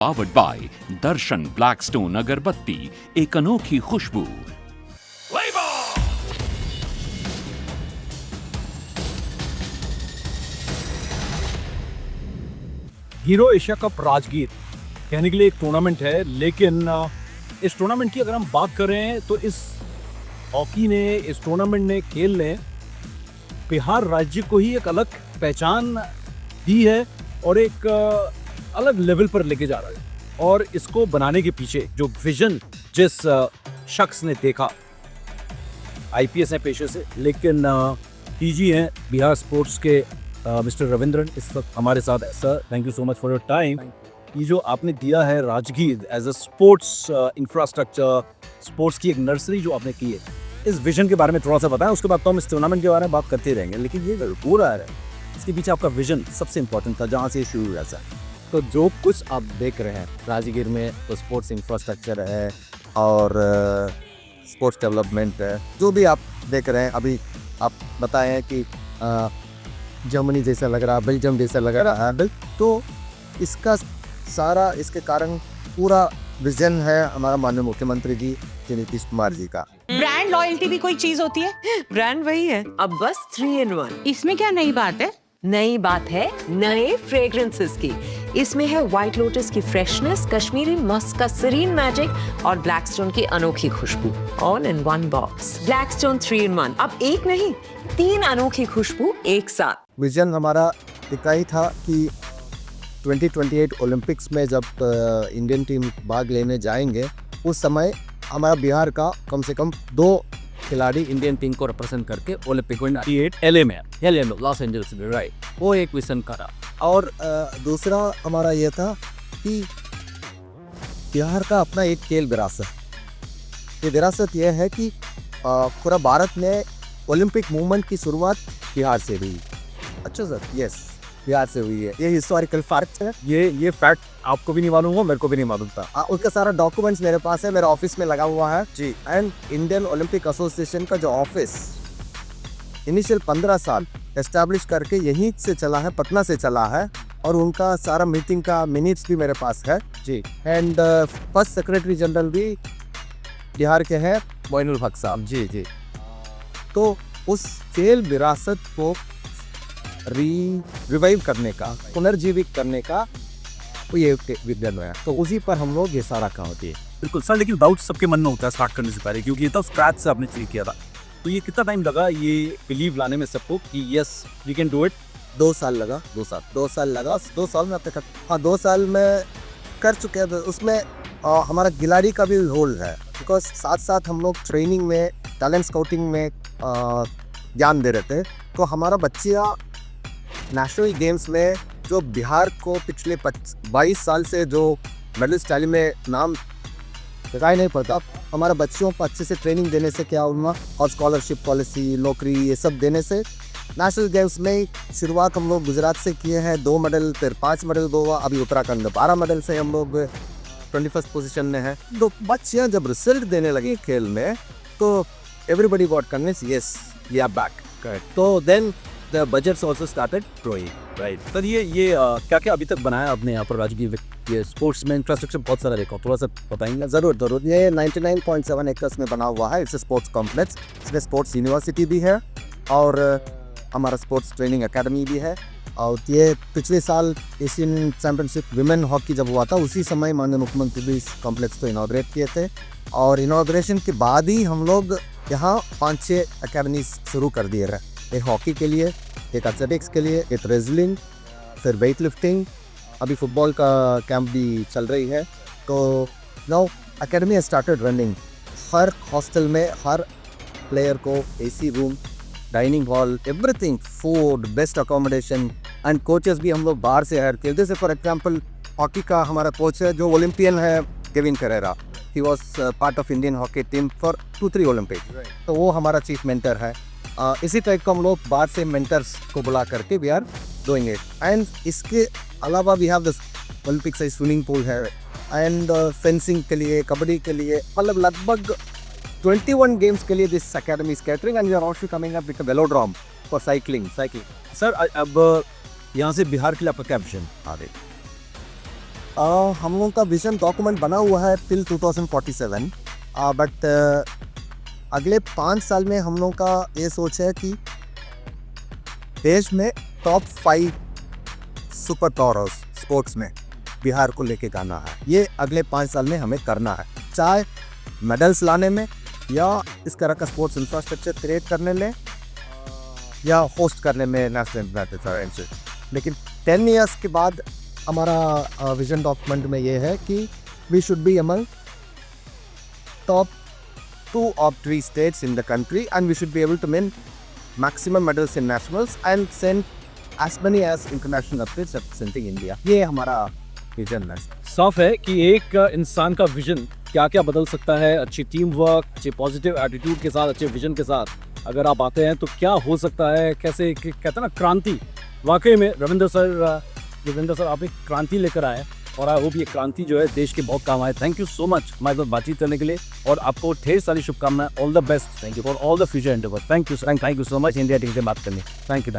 Powered by Darshan Blackstone अगरबत्ती, एक अनोखी खुशबू। हीरो एशिया कप राजगीर कहने के लिए एक टूर्नामेंट है, लेकिन इस टूर्नामेंट की अगर हम बात करें तो इस हॉकी ने, इस टूर्नामेंट ने, खेल ने बिहार राज्य को ही एक अलग पहचान दी है और एक अलग लेवल पर लेके जा रहा है। और इसको बनाने के पीछे जो विजन जिस शख्स ने देखा, आईपीएस है पेशे से, लेकिन टीजी हैं बिहार स्पोर्ट्स के मिस्टर रविंद्रन इस वक्त हमारे साथ है। Sir, thank you so much for your time. ये जो आपने दिया है Rajgir as a sports infrastructure, sports की एक नर्सरी जो आपने की है, इस विजन के बारे में थोड़ा सा बताएं। उसके बाद तो हम इस टूर्नामेंट के बारे में बात करते रहेंगे, लेकिन ये हो रहा है, इसके पीछे आपका विजन सबसे इम्पोर्टेंट था, जहाँ से शुरू हुआ था। तो जो कुछ आप देख रहे हैं राजगीर में, तो स्पोर्ट्स इंफ्रास्ट्रक्चर है और स्पोर्ट्स डेवलपमेंट है, जो भी आप देख रहे हैं। अभी आप बताएं कि जर्मनी जैसा लग रहा है, बेल्जियम जैसा लग रहा है, तो इसका सारा, इसके कारण पूरा विजन है हमारा माननीय मुख्यमंत्री जी नीतीश कुमार जी का। ब्रांड लॉयल्टी भी कोई चीज होती है? ब्रांड वही है, अब बस 3 in 1। इसमें क्या नई बात है? नई बात है नए फ्रेग्रेंसेस की। इसमें है व्हाइट लोटस की फ्रेशनेस, कश्मीरी मस्क का सीरीन मैजिक और ब्लैकस्टोन की अनोखी खुशबू, all in one box. Blackstone 3 in 1, अब एक नहीं 3 अनोखी खुशबू एक साथ। विजन हमारा इतना ही था कि 2028 ओलंपिक्स में जब इंडियन टीम भाग लेने जाएंगे, उस समय हमारा बिहार का कम से कम 2 खिलाड़ी इंडियन टीम को रिप्रेजेंट करके ओलंपिक 98 LA में लॉस एंजल्स में, राइट, वो एक विजन करा। और दूसरा हमारा ये था कि बिहार का अपना एक खेल विरासत, ये विरासत ये है कि पूरा भारत में ओलंपिक मूवमेंट की शुरुआत बिहार से हुई। अच्छा सर, यस, बिहार से हुई है। ये हिस्टोरिकल फैक्ट है। ये फैक्ट आपको भी नहीं मालूम हो, मेरे को भी नहीं मालूम था। उसका सारा डॉक्यूमेंट्स मेरे पास है, मेरे ऑफिस में लगा हुआ है जी। एंड इंडियन ओलंपिक एसोसिएशन का जो ऑफिस इनिशियल 15 साल एस्टैब्लिश करके यहीं से चला है, पटना से चला है, और उनका सारा मीटिंग का मिनट्स भी मेरे पास है जी। एंड फर्स्ट सेक्रेटरी जनरल भी बिहार के हैं, मोइनुल हक साहब जी जी। तो उस खेल विरासत को रिवाइव करने का, पुनर्जीवित करने का ये विजन है, तो उसी पर हम लोग ये सारा काम होती है। बिल्कुल सर, लेकिन डाउट सबके मन में होता है स्टार्ट करने से पहले, क्योंकि ये तो स्क्रैच से आपने शुरू किया था, तो ये कितना टाइम लगा ये बिलीव लाने में सबको कि yes we can do it? 2 साल लगा। 2 साल लगा। 2 साल में अब तक, हाँ 2 साल में कर चुके हैं। उसमें हमारा खिलाड़ी का भी रोल है, बिकॉज साथ साथ हम लोग ट्रेनिंग में, टैलेंट स्काउटिंग में ध्यान दे रहे थे। तो हमारा बच्चियाँ नेशनल गेम्स में जो बिहार को पिछले 22 साल से जो मेडलिस्ट टैली में नाम दिखाई नहीं पड़ता, हमारा बच्चों को अच्छे से ट्रेनिंग देने से क्या हुआ, और स्कॉलरशिप पॉलिसी, नौकरी, ये सब देने से नेशनल गेम्स में शुरुआत हम लोग गुजरात से किए हैं, 2 मेडल, फिर 5 मेडल हुआ, अभी उत्तराखंड में 12 मेडल से हम लोग 21st पोजीशन में हैं। तो बच्चियाँ जब रिजल्ट देने लगी खेल में, तो everybody got convince, yes we are back. तो then the budgets also started growing, right. Sir, ये क्या क्या अभी तक बनाया आपने यहाँ पर राजगीर? ये स्पोर्ट्स में इंफ्रास्ट्रक्चर बहुत सारा देखा, थोड़ा सा बताएंगे? ज़रूर। ये 99.7 एकर्स में बना हुआ है, इट्स स्पोर्ट्स कॉम्प्लेक्स। इसमें स्पोर्ट्स यूनिवर्सिटी भी है और हमारा स्पोर्ट्स ट्रेनिंग एकेडमी भी है। और ये पिछले साल एशियन चैम्पियनशिप विमेन हॉकी जब हुआ था, उसी समय माननीय मुख्यमंत्री भी इस कॉम्प्लेक्स को इनॉग्रेट किए थे, और इनॉग्रेशन के बाद ही हम लोग यहाँ 5-6 अकेडमी शुरू कर दिए रहे। एक हॉकी के लिए, एक एथलेटिक्स के लिए, एक रेसलिंग, फिर वेट लिफ्टिंग, अभी फुटबॉल का कैंप भी चल रही है। तो नाउ एकेडमी स्टार्टेड रनिंग। हर हॉस्टल में हर प्लेयर को AC room, dining hall, everything, food, best accommodation, and coaches भी हम लोग बाहर से हायर किए। जैसे फॉर एग्जांपल हॉकी का हमारा कोच है जो ओलंपियन है, Kevin Karera, he was part of Indian hockey team for 2-3 Olympic, तो वो हमारा चीफ मेंटर है। इसी टाइप का हम लोग बाहर से मेंटर्स को बुला करके we are doing it. And इसके अलावा we have this Olympic size swimming pool है, एंड फेंसिंग के लिए, कबड्डी के लिए, मतलब लगभग 21 गेम्स के लिए this academy is catering, and we are also coming up with a velodrome for cycling. Sir, अब यहाँ से बिहार के लिए आपका क्या विजन? हम लोगों का विजन डॉक्यूमेंट बना हुआ है टिल 2047, बट अगले 5 साल में हम लोगों का ये सोच है कि देश में टॉप 5 सुपर पावर्स स्पोर्ट्स में बिहार को लेके जाना है। ये अगले 5 साल में हमें करना है, चाहे मेडल्स लाने में या इस तरह का स्पोर्ट्स इंफ्रास्ट्रक्चर क्रिएट करने में या होस्ट करने में नेशनल इंटरनेशनल। लेकिन 10 ईयर्स के बाद हमारा विजन डॉक्यूमेंट में ये है कि we should be among top 2 or 3 states in the country, and we should be able to win maximum medals in nationals and send as many as international athletes representing India. ये हमारा vision है। साफ है कि एक इंसान का vision क्या क्या बदल सकता है। अच्छी टीम वर्क, अच्छे पॉजिटिव एटीट्यूड के साथ, अच्छे विजन के साथ अगर आप आते हैं तो क्या हो सकता है, कैसे कहते हैं ना क्रांति। वाकई में रविंद्र सर आप एक क्रांति लेकर आए और आई होप ये क्रांति जो है देश के बहुत काम आए। थैंक यू सो मच हमारे साथ बातचीत करने के लिए और आपको ढेर सारी शुभकामनाएं। All the best. Thank you for all the future endeavours. Thank you so much India team से बात करने। Thank you.